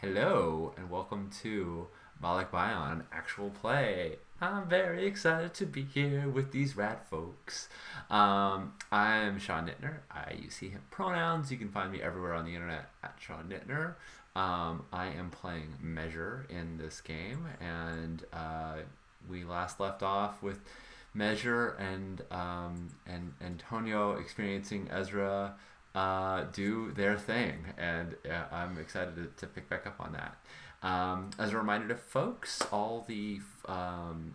Hello and welcome to BALIKBAYAN Actual Play. I'm very excited to be here with these rad folks. I'm Sean Nittner. I use he, him pronouns. You can find me everywhere on the internet at Sean Nittner. I am playing Measure in this game, and we last left off with Measure and Antonio experiencing Ezra do their thing, and I'm excited to pick back up on that. As a reminder to folks, all the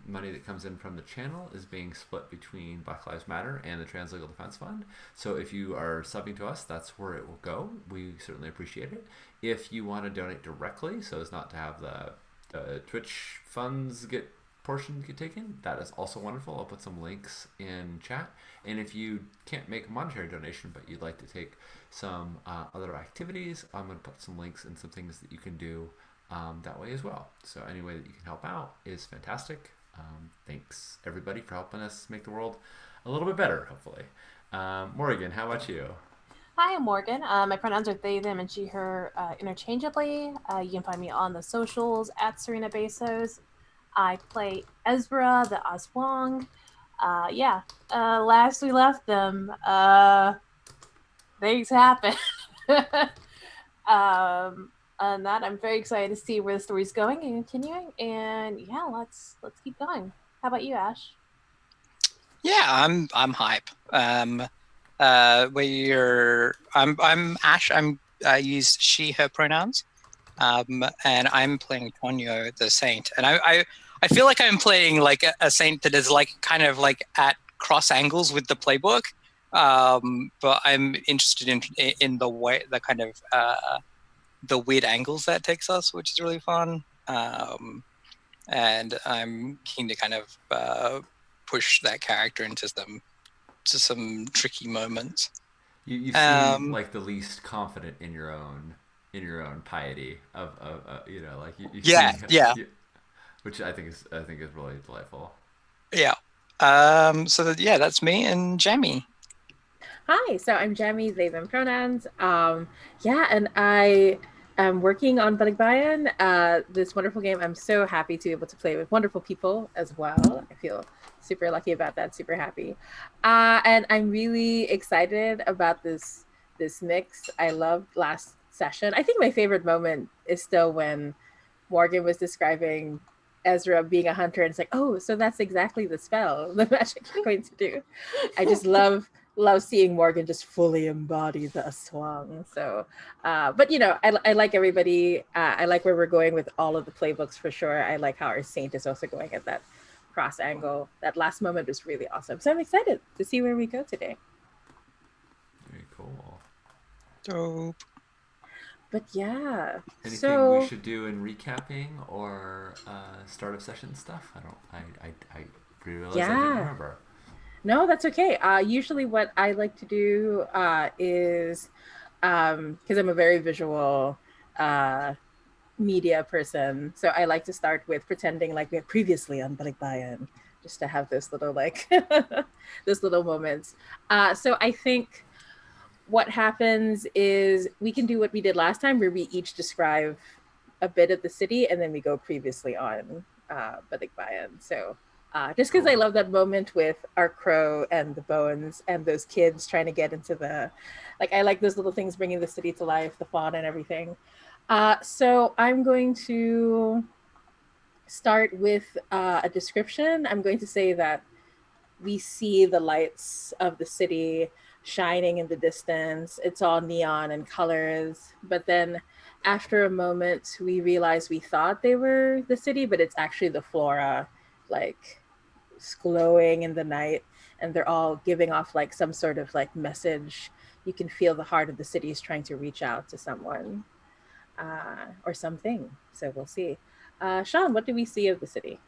money that comes in from the channel is being split between Black Lives Matter and the Trans Legal Defense Fund. So if you are subbing to us, that's where it will go. We certainly appreciate it. If you want to donate directly, so as not to have the Twitch funds get taken, that is also wonderful. I'll put some links in chat. And if you can't make a monetary donation but you'd like to take some other activities, I'm going to put some links and some things that you can do that way as well. So any way that you can help out is fantastic. Thanks everybody for helping us make the world a little bit better, hopefully. Morgan, how about you? Hi, I'm Morgan. My pronouns are they, them, and she, her interchangeably. You can find me on the socials at Serena Bezos. I play Ezra, the Aswang. Yeah, last we left them, things happen. And that I'm very excited to see where the story's going and continuing. And yeah, let's keep going. How about you, Ash? Yeah, I'm hype. I'm Ash. I use she her pronouns. And I'm playing Tonyo the Saint, and I feel like I'm playing like a saint that is like kind of like at cross angles with the playbook. But I'm interested in the way the kind of the weird angles that takes us, which is really fun. And I'm keen to kind of push that character into some tricky moments. You seem like the least confident in your own piety you know, like you Yeah, seem yeah, which I think is really delightful. yeah. Yeah, that's me and Jamie. Hi, so I'm Jamie, they, them pronouns. Yeah, and I am working on BALIKBAYAN, this wonderful game. I'm so happy to be able to play with wonderful people as well. I feel super lucky about that, super happy. And I'm really excited about this mix. I loved last session. I think my favorite moment is still when Morgan was describing Ezra being a hunter, and it's like, oh, so that's exactly the spell, the magic you're going to do. I just love seeing Morgan just fully embody the Aswang. So, but I like everybody. I like where we're going with all of the playbooks for sure. I like how our saint is also going at that cross angle. That last moment was really awesome. So I'm excited to see where we go today. Very cool. Dope. But yeah, Anything we so should do in recapping or start of session stuff? I realize I didn't yeah. remember. No, that's okay. Usually, what I like to do is because I'm a very visual uh, media person, so I like to start with pretending like we had previously on Balikbayan, just to have those little like those little moments. So I think what happens is we can do what we did last time, where we each describe a bit of the city, and then we go previously on Balikbayan. So just because I Cool. love that moment with our crow and the bones and those kids trying to get into the, like, I like those little things bringing the city to life, the fauna and everything. So I'm going to start with a description. I'm going to say that we see the lights of the city shining in the distance. It's all neon and colors. But then after a moment, we realize we thought they were the city, but it's actually the flora, like glowing in the night. And they're all giving off like some sort of like message. You can feel the heart of the city is trying to reach out to someone or something. So we'll see. Sean, what do we see of the city?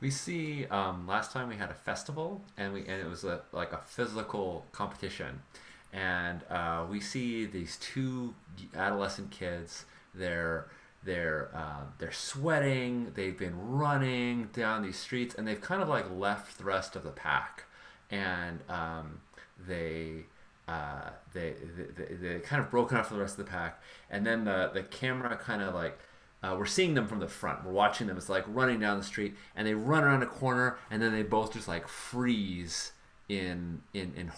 We see last time we had a festival and it was like a physical competition, and we see these two adolescent kids. They're sweating. They've been running down these streets, and they've kind of like left the rest of the pack, and they they kind of broken off from the rest of the pack, and then the camera kind of like we're seeing them from the front. We're watching them. It's like running down the street, and they run around a corner, and then they both just like freeze in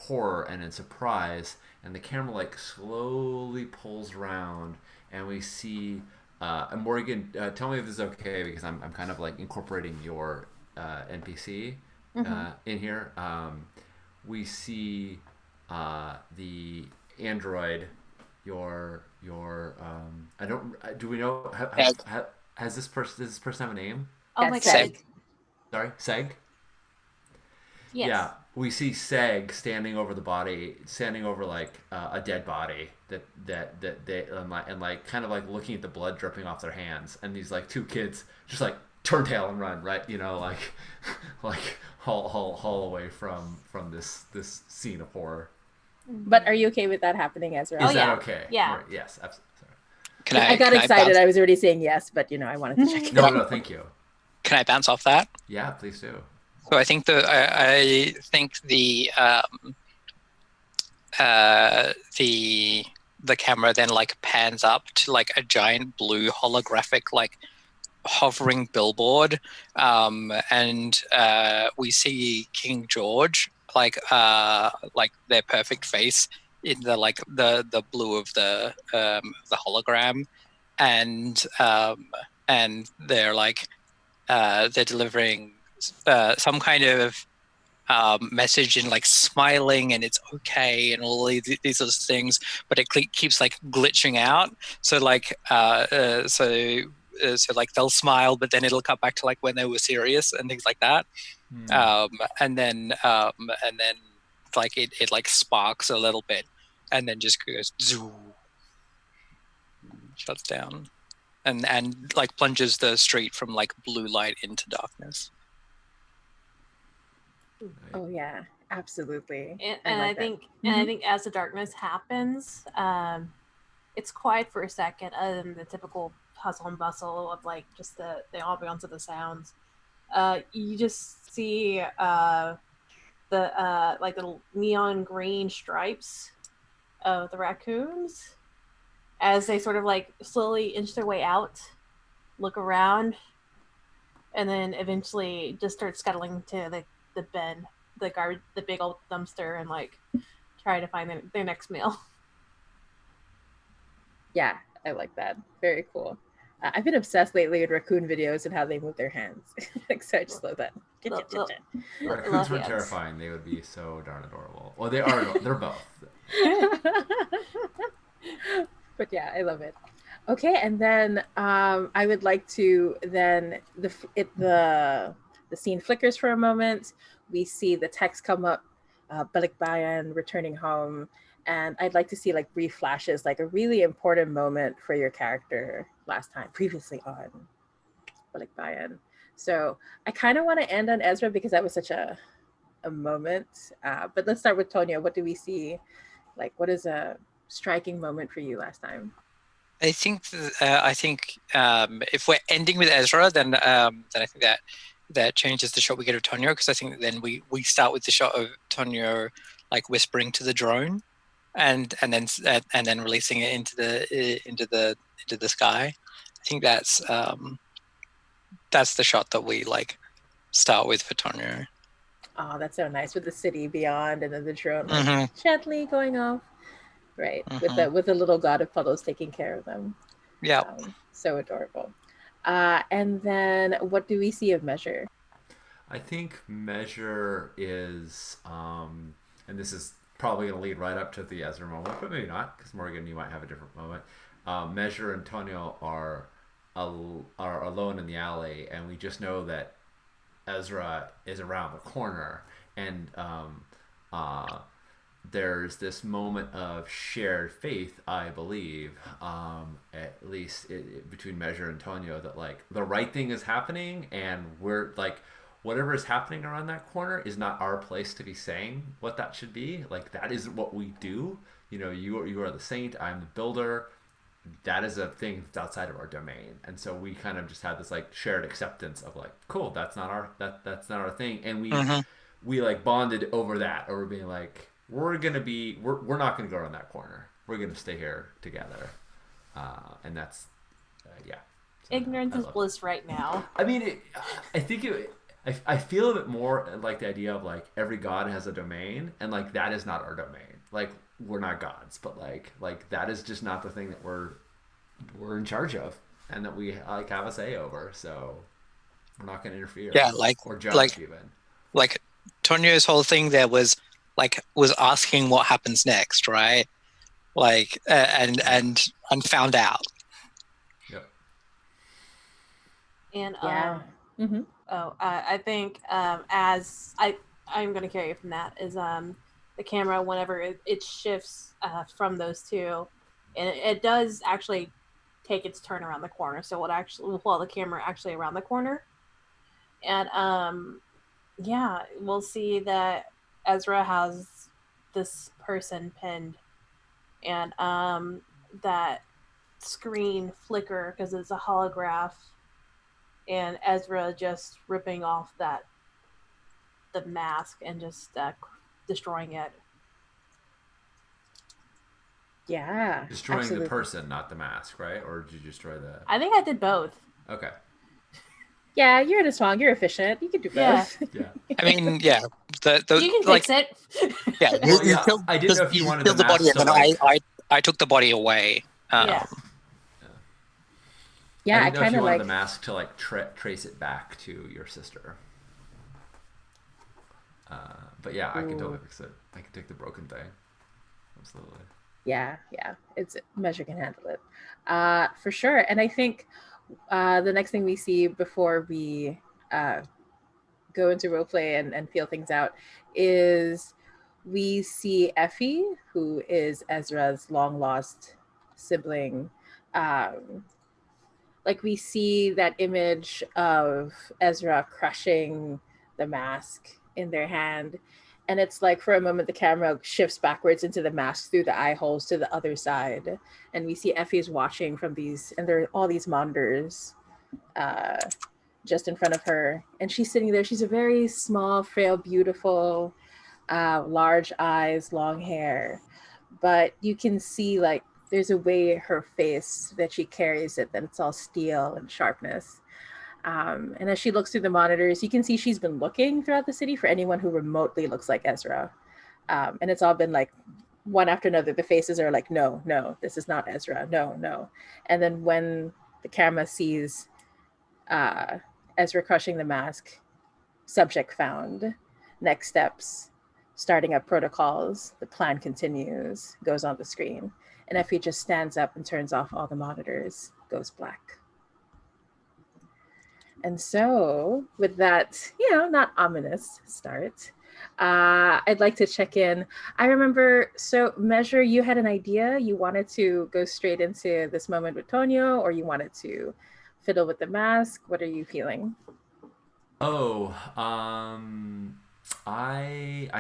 horror and in surprise, and the camera like slowly pulls around, and we see. And Morgan, tell me if this is okay because I'm kind of like incorporating your NPC in here. We see the android, your I don't do we know has this person have a name? Oh my Yes, god. Sorry, Seg. Yes. Yeah, we see Seg standing over the body, standing over like a dead body that they and like kind of like looking at the blood dripping off their hands, and these like two kids just like turn tail and run, right? You know, like like haul away from this scene of horror. But are you okay with that happening, Ezra? Is Oh, that yeah. okay? Yeah. Right, yes, absolutely. I got can excited. bounce- I was already saying yes, but I wanted to check it No, out. no, thank you. Can I bounce off that? Yeah, please do. So I think I think the camera then like pans up to like a giant blue holographic like hovering billboard, and we see King George like their perfect face in the like the blue of the hologram, and they're like they're delivering some kind of message in like smiling and it's okay and all these sort of things, but it keeps like glitching out. So like so like they'll smile, but then it'll cut back to like when they were serious and things like that. And then like it like sparks a little bit, and then just goes zoom, shuts down, and like plunges the street from like blue light into darkness. Oh yeah, absolutely. And I like that. think and I think as the darkness happens, it's quiet for a second, other than the typical hustle and bustle of like just the ambiance of the sounds. You just see the like the neon green stripes of the raccoons as they sort of like slowly inch their way out, look around, and then eventually just start scuttling to the bin, the big old dumpster, and like try to find their next meal. Yeah, I like that. Very cool. I've been obsessed lately with raccoon videos and how they move their hands. Like, so I just love that. Raccoons Love were hands. terrifying. They would be so darn adorable. Well, they are. They're both. But yeah, I love it. Okay, and then I would like to then the scene flickers for a moment. We see the text come up, Balikbayan returning home, and I'd like to see like brief flashes, like a really important moment for your character previously on Balikbayan. So I kind of want to end on Ezra because that was such a moment. But let's start with Tonya. What do we see? Like, what is a striking moment for you last time? I think if we're ending with Ezra, then I think that changes the shot we get of Tonyo, because I think then we start with the shot of Tonyo like whispering to the drone, and then releasing it into the sky. I think that's the shot that we like start with for Tonyo. Oh, that's so nice, with the city beyond and then the drone like, gently going off. Right, with the little god of puddles taking care of them. Yeah, so adorable. And then what do we see of Measure? I think Measure is, and this is probably going to lead right up to the Ezra moment, but maybe not, because Morgan, you might have a different moment. Measure and Tonyo are alone in the alley, and we just know that Ezra is around the corner, and there's this moment of shared faith, I believe, at least between Measure and Tonyo, that like the right thing is happening, and we're like, whatever is happening around that corner is not our place to be saying what that should be. Like, that isn't what we do. You know, you are the saint, I'm the builder. That is a thing that's outside of our domain. And so we kind of just had this like shared acceptance of like, cool, that's not our thing. And we like bonded over that, over being like, we're not gonna go around that corner. We're gonna stay here together, and that's yeah. So Ignorance I is love it. bliss right now. I mean, I think I feel a bit more like the idea of like every god has a domain, and like that is not our domain. Like we're not gods, but like that is just not the thing that we're in charge of, and that we like have a say over. So we're not going to interfere Yeah, or like judge even. like Tonyo's whole thing there was asking what happens next, right? Like and found out. Yep. And Yeah. Mm-hmm. I think I'm gonna carry it from that is the camera whenever it shifts from those two, and it does actually take its turn around the corner. So the camera actually around the corner, and yeah, we'll see that Ezra has this person pinned, and that screen flicker because it's a holograph, and Ezra just ripping off the mask and just destroying it. Yeah. Destroying Absolutely. the person, not the mask, right? Or did you destroy the? I think I did both. Okay. Yeah, you're in a song. You're efficient. You can do Yeah. both. Yeah. I mean, yeah, the You can like fix it. yeah, Well, you yeah. killed I didn't know if you wanted the killed the body, mask and to then like. I took the body away. Yeah. I Yeah, I didn't know if kind you of wanted like. the mask to like trace it back to your sister. But yeah, I can totally Ooh. fix it. I can take the broken thing. Absolutely. Yeah, yeah. It's Measure can handle it, for sure. And I think the next thing we see before we uh, go into roleplay and feel things out is we see Effie, who is Ezra's long lost sibling. Um, like we see that image of Ezra crushing the mask in their hand. And it's like for a moment the camera shifts backwards into the mask through the eye holes to the other side. And we see Effie's watching from these, and there are all these monitors uh, just in front of her. And she's sitting there. She's a very small, frail, beautiful, large eyes, long hair. But you can see like there's a way her face that she carries it, that it's all steel and sharpness. And as she looks through the monitors, you can see she's been looking throughout the city for anyone who remotely looks like Ezra. And it's all been like one after another. The faces are like, no, no, this is not Ezra. No, no. And then when the camera sees uh, Ezra crushing the mask, subject found, next steps, starting up protocols, the plan continues, goes on the screen. And Effie just stands up and turns off all the monitors, goes black. And so, with that, not ominous start, I'd like to check in. I remember, so Measure, you had an idea. You wanted to go straight into this moment with Tonio, or you wanted to fiddle with the mask. What are you feeling? Oh, I'm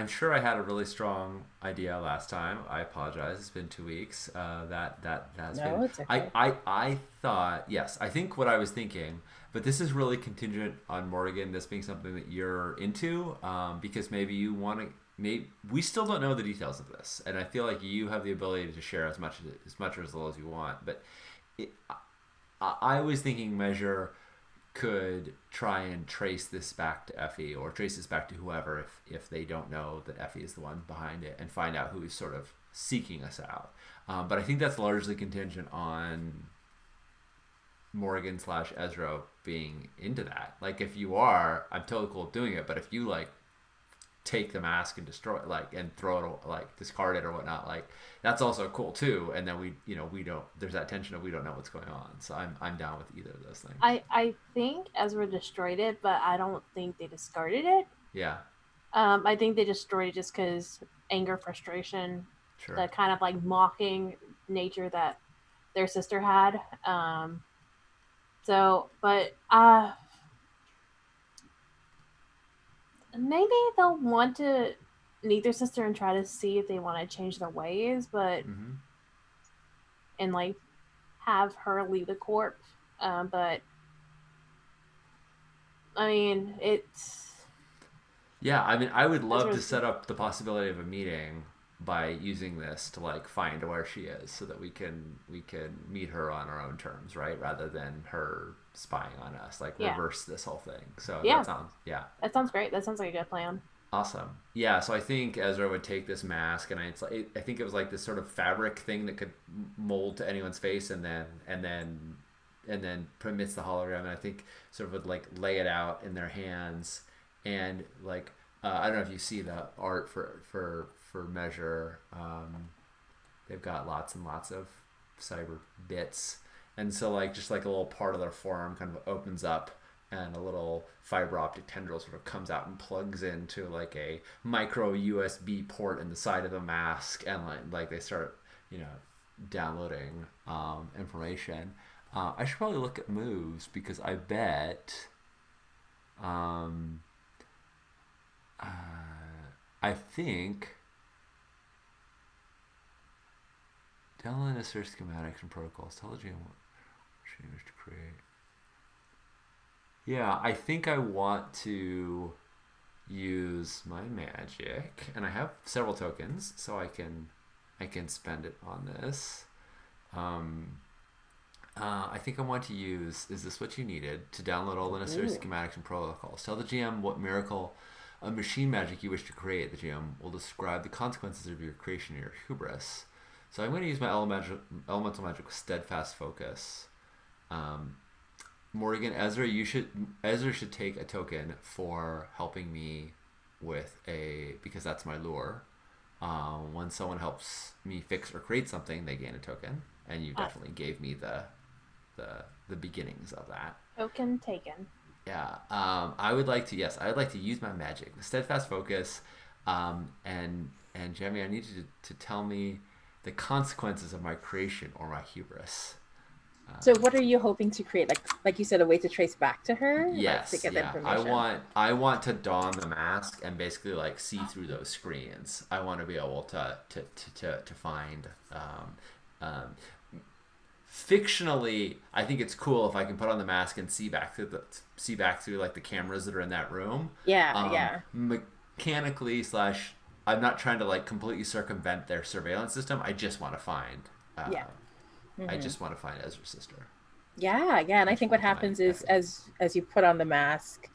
sure I had a really strong idea last time. I apologize. It's been 2 weeks. That has No, been. it's okay. I thought, yes. I think what I was thinking, but this is really contingent on Morgan. This being something that you're into, because maybe you want to. Maybe we still don't know the details of this, and I feel like you have the ability to share as much or as little as you want. But it, I was thinking Measure could try and trace this back to Effie, or trace this back to whoever, if they don't know that Effie is the one behind it, and find out who is sort of seeking us out. But I think that's largely contingent on Morgan / Ezra being into that. Like, if you are, I'm totally cool with doing it. But if you like take the mask and destroy it, like, and throw it, like discard it or whatnot, like that's also cool too. And then we don't, there's that tension of we don't know what's going on. So I'm down with either of those things. I think Ezra destroyed it, but I don't think they discarded it. Yeah. I think they destroyed it just because anger, frustration, Sure. the kind of like mocking nature that their sister had. But maybe they'll want to meet their sister and try to see if they want to change their ways, but Mm-hmm. and like have her leave the corp. But I mean, it's Yeah, I mean, I would love to Ezra's- set up the possibility of a meeting by using this to like find where she is so that we can meet her on our own terms, right? Rather than her spying on us, like Yeah. reverse this whole thing. So Yeah. that sounds, yeah. That sounds great. That sounds like a good plan. Awesome. Yeah, so I think Ezra would take this mask, and I think it was like this sort of fabric thing that could mold to anyone's face, and then permits the hologram. And I think sort of would like lay it out in their hands, and like I don't know if you see the art for Measure. They've got lots and lots of cyber bits, and so like just like a little part of their forearm kind of opens up, and a little fiber optic tendril sort of comes out and plugs into like a micro USB port in the side of the mask, and like they start, downloading information. I should probably look at moves because I bet uh, I think download necessary schematics and protocols. Tell the GM what she wish to create. Yeah, I think I want to use my magic, and I have several tokens, so I can spend it on this. I think I want to use, is this what you needed, to download all the necessary Ooh. schematics and protocols. Tell the GM what miracle of machine magic you wish to create. The GM will describe the consequences of your creation or your hubris. So I'm going to use my elemental magic with steadfast focus. Morgan, Ezra should take a token for helping me with because that's my lure. When someone helps me fix or create something, they gain a token, and you definitely gave me the beginnings of that. Token taken. Yeah. I would like to use my magic, the steadfast focus, and Jeremy, I need you to tell me the consequences of my creation or my hubris. So what are you hoping to create? Like you said, a way to trace back to her? Yes, Like, to get yeah. information. I want to don the mask and basically like see through those screens. I want to be able to find um, fictionally. I think it's cool if I can put on the mask and see back through like the cameras that are in that room. Yeah, yeah. Mechanically slash, I'm not trying to like completely circumvent their surveillance system. I just want to find. Yeah. I just want to find Ezra's sister. Yeah, yeah. And I Just think want what to find happens is Effie. as you put on the mask,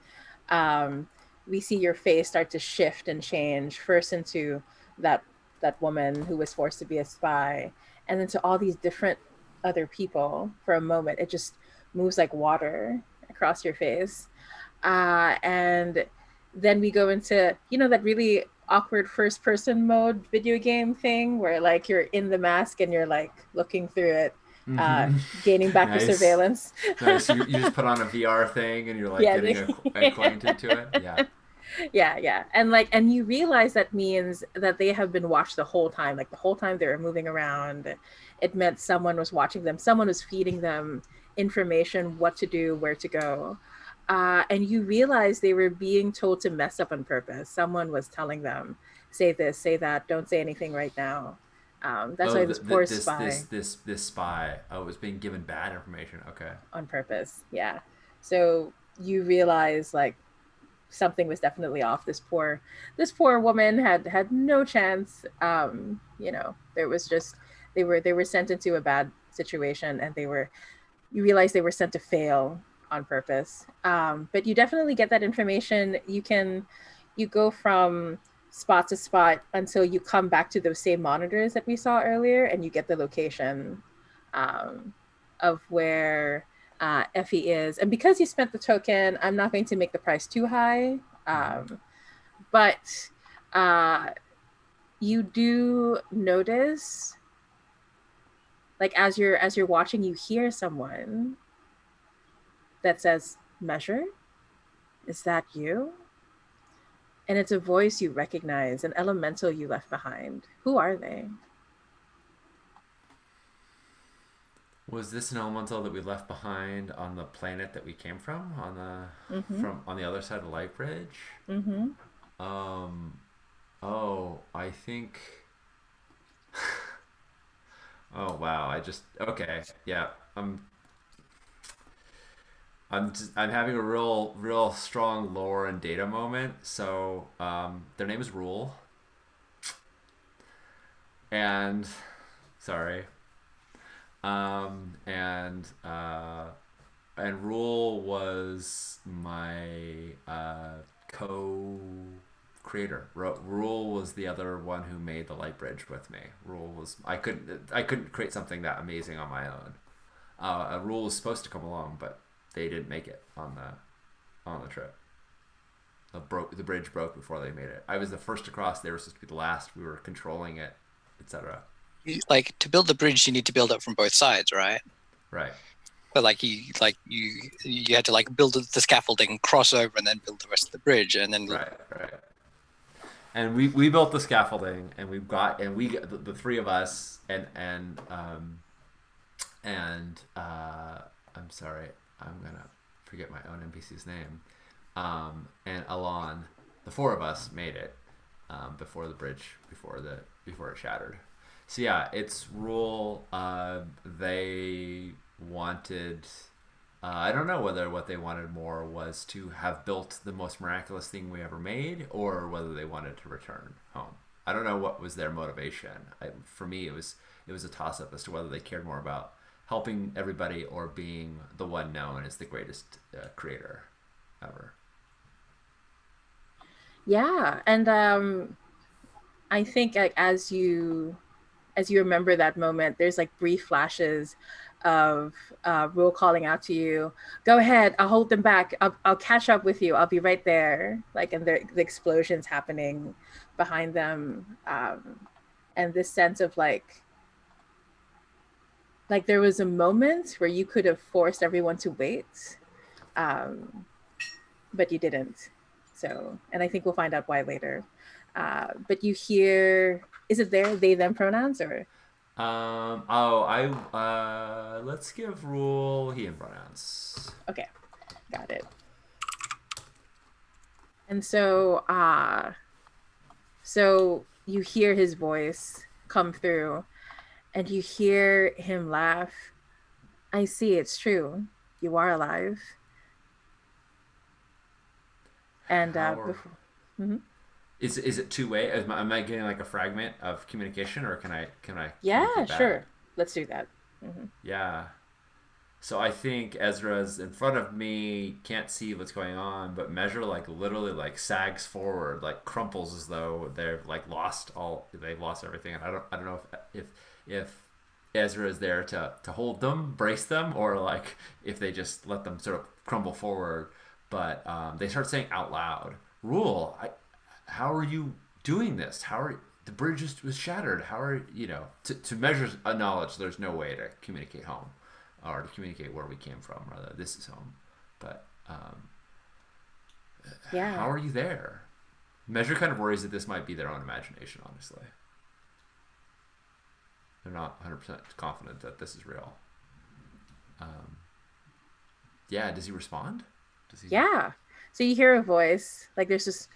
we see your face start to shift and change first into that that woman who was forced to be a spy, and then to all these different other people for a moment. It just moves like water across your face. And then we go into, that really awkward first person mode video game thing where like you're in the mask and you're like looking through it, uh, Mm-hmm. gaining back your Nice. surveillance. Nice. You just put on a VR thing and you're like Yeah, getting acquainted to it. Yeah. yeah, yeah. And you realize that means that they have been watched the whole time. Like the whole time they were moving around, it meant someone was watching them, someone was feeding them information, what to do, where to go. And you realize they were being told to mess up on purpose. Someone was telling them, say this, say that, don't say anything right now. That's Oh, why this poor this spy this spy. Oh, was being given bad information. Okay. on purpose. Yeah. So you realize like something was definitely off. This poor woman had no chance. There was just they were sent into a bad situation, and you realize they were sent to fail on purpose. But you definitely get that information. You go from spot to spot until you come back to those same monitors that we saw earlier, and you get the location um, of where Effie is. And because you spent the token, I'm not going to make the price too high. Mm-hmm. But uh, you do notice, like as you're watching, you hear someone that says, "Measure, is that you?" And it's a voice you recognize, an elemental you left behind. Who are they? Was this an elemental that we left behind on the planet that we came from Mm-hmm. on the other side of the light bridge? Mm-hmm. Um. Oh, I think. Oh wow! Okay. Yeah. I'm having a real strong lore and data moment. So their name is Rule. and sorry, um, and uh, and Rule was my co-creator. Rule was the other one who made the light bridge with me. Rule was I couldn't create something that amazing on my own. A Rule was supposed to come along, but they didn't make it on the trip. The bridge broke before they made it. I was the first to cross. They were supposed to be the last. We were controlling it, etc. Like to build the bridge, you need to build it from both sides, right? Right. But you had to like build the scaffolding, cross over, and then build the rest of the bridge, and then Right. Right. And we built the scaffolding, and the three of us and I'm sorry, I'm gonna forget my own NPC's name. And Alon, the four of us made it before the bridge before it shattered. So yeah, it's Rule. They wanted. I don't know whether what they wanted more was to have built the most miraculous thing we ever made, or whether they wanted to return home. I don't know what was their motivation. For me, it was a toss up as to whether they cared more about helping everybody or being the one known as the greatest creator ever. Yeah, and I think like as you remember that moment, there's like brief flashes of Rule calling out to you, "Go ahead, I'll hold them back. I'll catch up with you. I'll be right there." Like, and the explosions happening behind them, and this sense of like there was a moment where you could have forced everyone to wait, um, but you didn't. So, and I think we'll find out why later. But you hear, is it there they them pronouns or? Oh, let's give Rule he and pronouns. Okay, got it. And so you hear his voice come through, and you hear him laugh. I see, it's true. You are alive. And before, mhm. Is it two way? Am I getting like a fragment of communication, or can I Yeah, communicate back? sure. Let's do that. Hmm. Yeah. So I think Ezra's in front of me, can't see what's going on, but Measure like literally like sags forward, like crumples as though they've lost everything, and I don't know if Ezra is there to hold them, brace them, or like if they just let them sort of crumble forward. But they start saying out loud, "Rule, how are you doing this? The bridge was shattered? How are to Measure's knowledge? There's no way to communicate home, or to communicate where we came from. Rather, this is home. But Yeah. how are you there?" Measure kind of worries that this might be their own imagination. Honestly, they're not 100% confident that this is real. Um, yeah. Does he respond? Does he? Yeah. So you hear a voice, like there's this,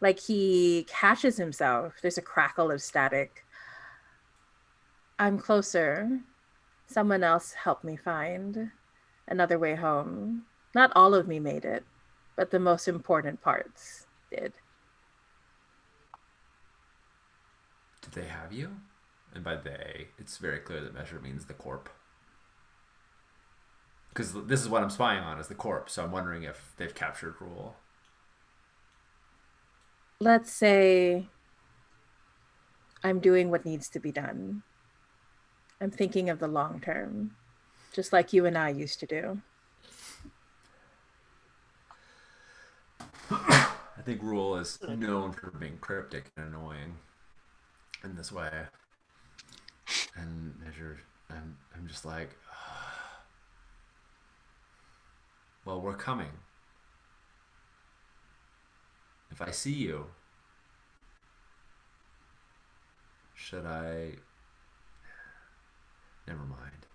like he catches himself. There's a crackle of static. I'm closer. Someone else helped me find another way home. Not all of me made it, but the most important parts did. Did they have you? And by they, it's very clear that Measure means the corp. Because this is what I'm spying on, is the corp. So I'm wondering if they've captured Rule. Let's say I'm doing what needs to be done. I'm thinking of the long term, just like you and I used to do. I think Rule is known for being cryptic and annoying in this way. And Measure, I'm just like, well, we're coming. If I see you, should I? Never mind.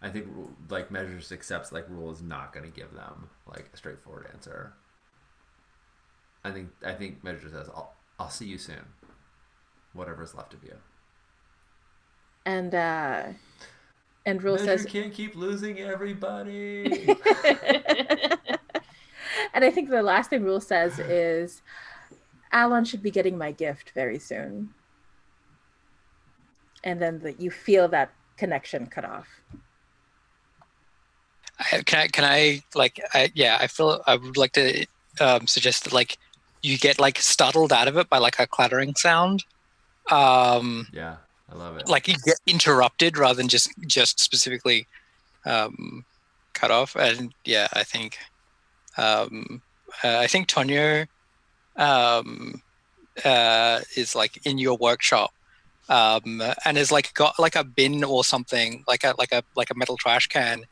I think like Measures accepts like Rule is not going to give them like a straightforward answer. I think Measure says, I'll see you soon. Whatever's left of you. And Rule Measure says, can't keep losing everybody. and I think the last thing Rule says is, Alan should be getting my gift very soon. and then you feel that connection cut off. I feel I would like to suggest that like you get like startled out of it by like a clattering sound. Yeah, I love it. Like you get interrupted rather than just specifically cut off. And yeah, I think Tonyo is like in your workshop and has like got like a bin or something, like a metal trash can,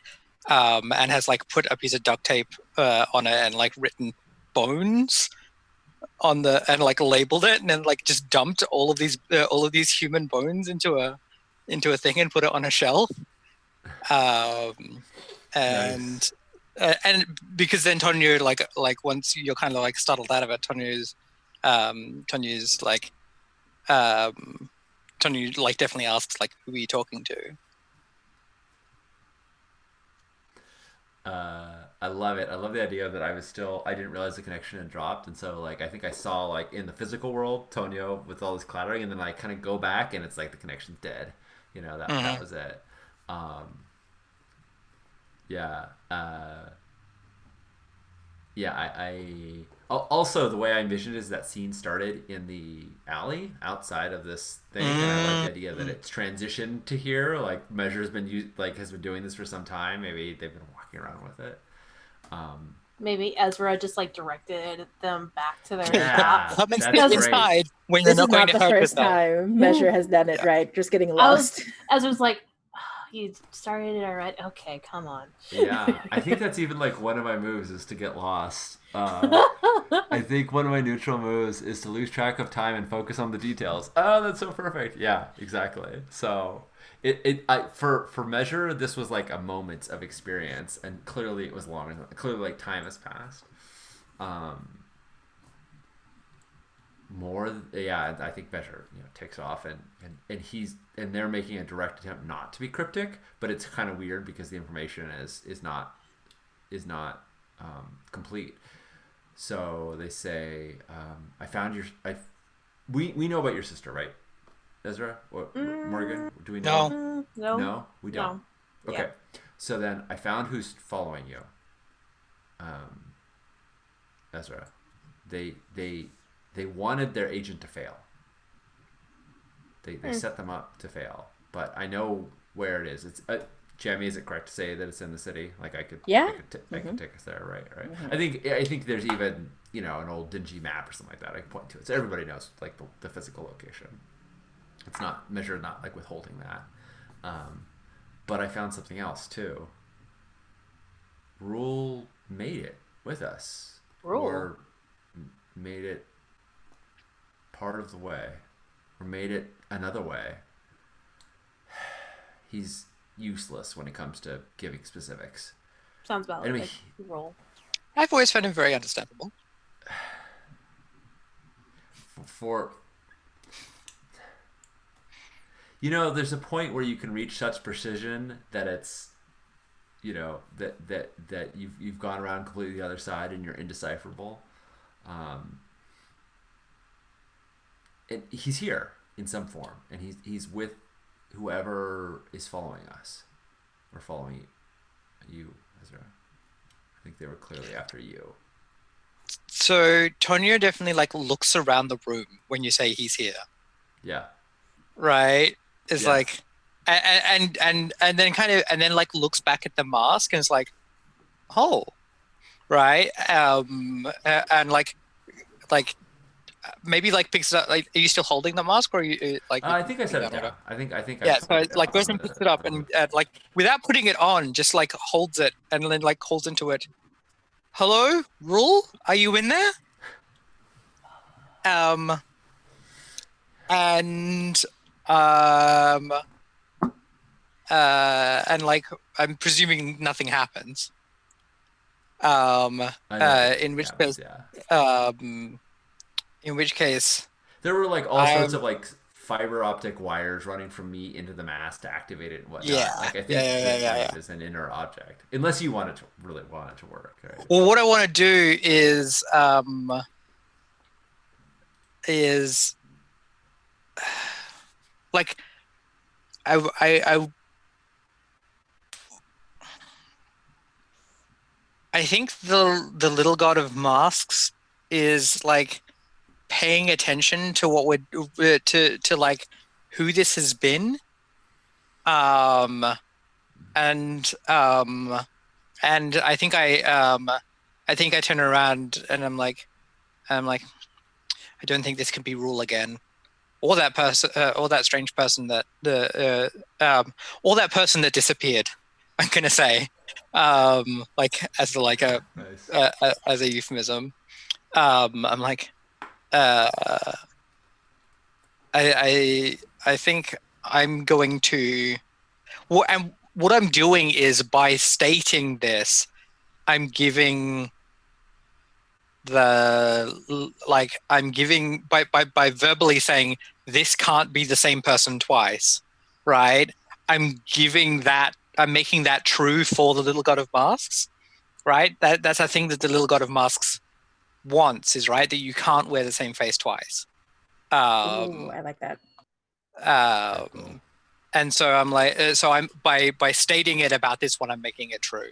and has like put a piece of duct tape on it and like written bones on the and like labeled it and then like just dumped all of these human bones into a thing and put it on a shelf. And Nice. and because then Tonyo like once you're kind of like startled out of it, Tonyo like definitely asks like, who are you talking to? I love it. I love the idea that I didn't realize the connection had dropped, and so like I think I saw like in the physical world Tonyo with all this clattering, and then I kind of go back and it's like the connection's dead. You know, that was it. Yeah. Yeah, also the way I envisioned it is that scene started in the alley outside of this thing, and I like the idea that it's transitioned to here. Like Measure's been has been doing this for some time. Maybe they've been walking around with it. Maybe Ezra just like directed them back to their Yeah, shop. Come and that's sit great. inside when This you're is not going not to the hurt first yourself. time Measure has done it, right? Just getting lost. Ezra's like, oh, you started it already? Okay, come on. Yeah, I think that's even like one of my moves is to get lost. I think one of my neutral moves is to lose track of time and focus on the details. Oh, that's so perfect. Yeah, exactly. So for Measure, this was like a moment of experience, and clearly it was long. Clearly, like time has passed. I think Measure takes off and they're making a direct attempt not to be cryptic, but it's kind of weird because the information is not complete. So they say, I found we know about your sister, right, Ezra or Morgan? Do we know? No, we don't. No. Okay, so then I found who's following you, Ezra. They wanted their agent to fail. They set them up to fail, but I know where it is. It's Jamie, is it correct to say that it's in the city? Like I could take us there, right? Mm-hmm. I think there's even an old dingy map or something like that I can point to it, so everybody knows like the physical location. It's not Measured, not like withholding that. But I found something else too. Rule made it with us, or made it part of the way, or made it another way. He's useless when it comes to giving specifics. Sounds about anyway, like Roll. I've always found him very understandable. There's a point where you can reach such precision that it's that you've gone around completely the other side and you're indecipherable. He's here in some form, and he's with whoever is following us, or following you, Ezra. I think they were clearly after you. So Tonyo definitely like looks around the room when you say he's here. Yeah. Right. It's like, and then kind of, and then like looks back at the mask and is like, oh, right. And like maybe like picks it up. Like, are you still holding the mask, or are you like? I think I set it down. I think. Yeah. So like goes and picks it up and like without putting it on, just like holds it and then like calls into it. Hello, Rule, are you in there? And like I'm presuming nothing happens. In which case, there were like all sorts of like fiber optic wires running from me into the mask to activate it and whatnot. Yeah. Like I think this is an inner object, unless you really want it to work. Right? Well, what I want to do is like I think the little god of masks is like paying attention to what we're to like who this has been, um and and I think I turn around and I'm like I don't think this can be rule again, or that person, or that strange person that or that person that disappeared. I'm gonna say, like as like Nice. as a euphemism. I'm like, uh, I think I'm going to. What I'm doing is by stating this, I'm giving I'm giving by verbally saying this can't be the same person twice, right? I'm making that true for the little god of masks, right? That's a thing that the little god of masks wants, is right, that you can't wear the same face twice. Ooh, I like that. Cool. And so I'm like, so I'm by stating it about this one, I'm making it true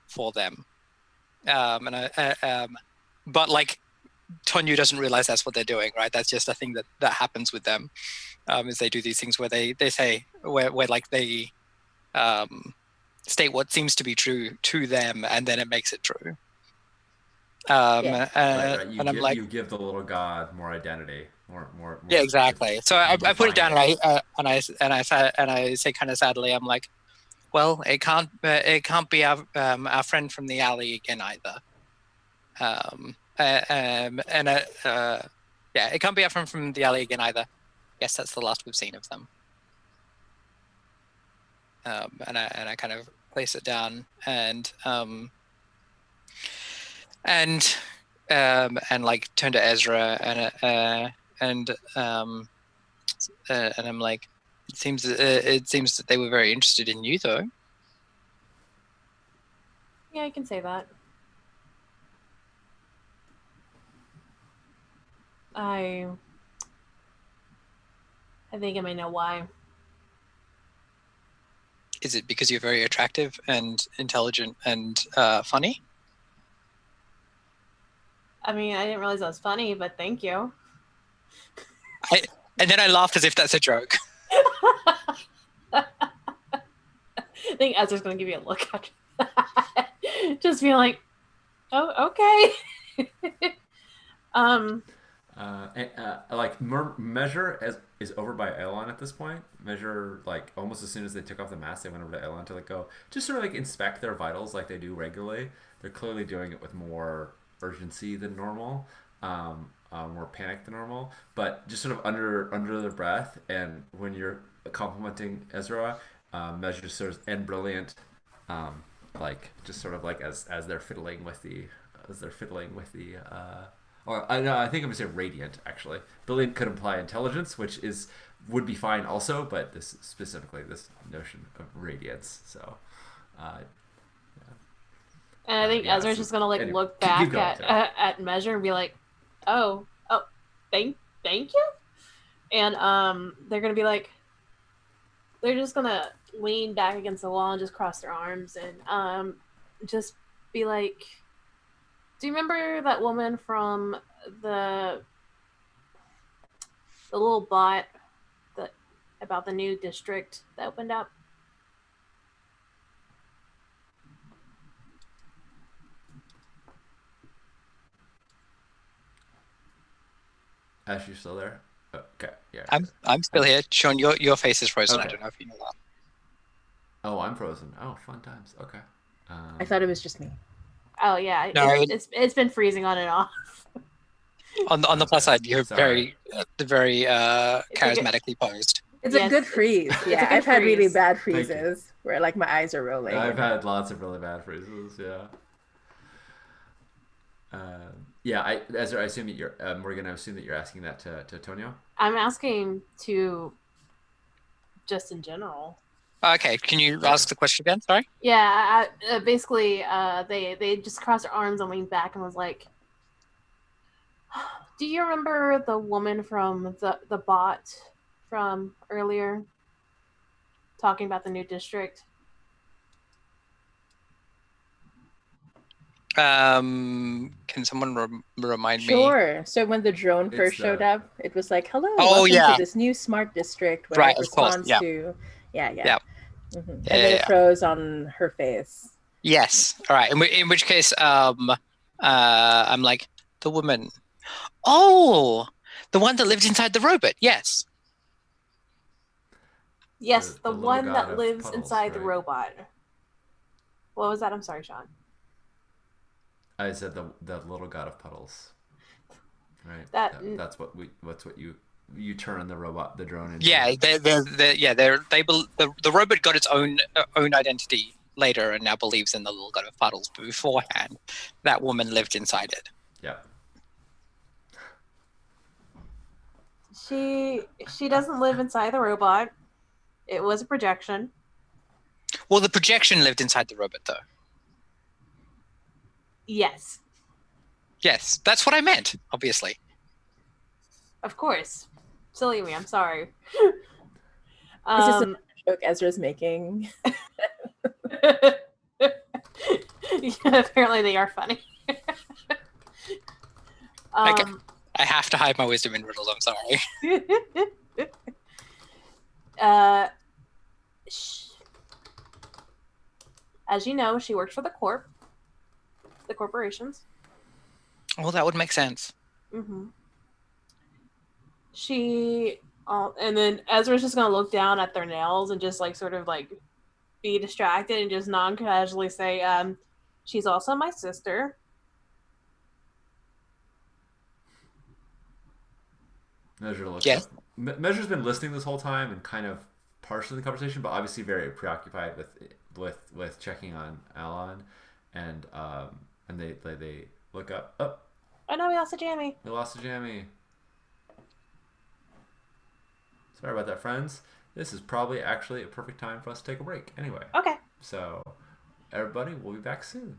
for them. But like Tonyu doesn't realize that's what they're doing, right? That's just a thing that happens with them, is they do these things where they say where like they state what seems to be true to them, and then it makes it true. Yeah. Right. And I'm like, You give the little god more identity, more yeah, exactly. So I put it define down, and I say kind of sadly, I'm like, well, it can't be our friend from the alley again either. Yeah, it can't be our friend from the alley again either. Yes, that's the last we've seen of them. And I kind of place it down and like turn to Ezra and I'm like, it seems that they were very interested in you, though. Yeah, I can say that. I think I may know why. Is it because you're very attractive and intelligent and funny? I mean, I didn't realize I was funny, but thank you. And then I laughed as if that's a joke. I think Ezra's going to give you a look after that. Just be like, oh, okay. Like Measure is over by Elon at this point. Measure, like almost as soon as they took off the mask, they went over to Elon to like go just sort of like inspect their vitals like they do regularly. They're clearly doing it with more urgency than normal, more panic than normal, but just sort of under their breath. And when you're complimenting Ezra, Measure just sort of and brilliant, like just sort of like as they're fiddling with the or I think I'm gonna say radiant. Actually, brilliant could imply intelligence, which would be fine also, but this specifically this notion of radiance. So, yeah. And I think Ezra's just gonna like look back at Measure and be like, oh, thank you. And they're gonna be like, they're just gonna lean back against the wall and just cross their arms and just be like, do you remember that woman from the little bot about the new district that opened up? Ash, you still there? Okay, yeah. I'm still here. Sean, your face is frozen. Okay. I don't know if you know that. Oh, I'm frozen. Oh, fun times. Okay. I thought it was just me. Oh yeah, no, it's been freezing on and off. On the plus side, you're very charismatically posed. It's a good freeze. Yeah, I've had really bad freezes where like my eyes are rolling. I've had lots of really bad freezes. Yeah. Yeah, Ezra, I assume that you're. We're gonna assume that you're asking that to Tonio. I'm asking to, just in general. Okay, can you ask the question again? Sorry. Yeah, basically, they just crossed their arms and leaned back and was like, "Do you remember the woman from the bot from earlier?" talking about the new district? Can someone remind me? Sure. So when the drone It's first showed the- up, it was like, "Hello, Oh, welcome yeah. to this new smart district where Right, it of course, responds yeah. to, yeah. Yeah. And Yeah, then it yeah. froze on her face. Yes. All right. In which case, I'm like, the woman. Oh, the one that lived inside the robot. Yes. Yes, the little one god that of lives puddles, inside the right? robot. What was that? I'm sorry, Sean. I said the little god of puddles. Right. That- That's what you turn the drone into. Yeah. The robot got its own identity later and now believes in the little god of puddles. But beforehand, that woman lived inside it. Yeah. She doesn't live inside the robot. It was a projection. Well, the projection lived inside the robot, though. Yes, Yes, that's what I meant. Obviously. of course. Silly me. I'm sorry. It's just a joke Ezra's making. Yeah, apparently they are funny. Okay. I have to hide my wisdom in riddles. I'm sorry. As you know, she works for the corporations. Well, that would make sense. Mm-hmm. And then Ezra's just gonna look down at their nails and just like sort of like be distracted and just non-casually say, she's also my sister. Measure looks Yes. up. Measure's been listening this whole time and kind of partially in the conversation, but obviously very preoccupied with checking on Alon, and they look up. Oh, Oh no, we lost a Jamie. we lost a Jamie. Sorry about that, friends. This is probably actually a perfect time for us to take a break. Anyway, Okay. so everybody, we'll be back soon.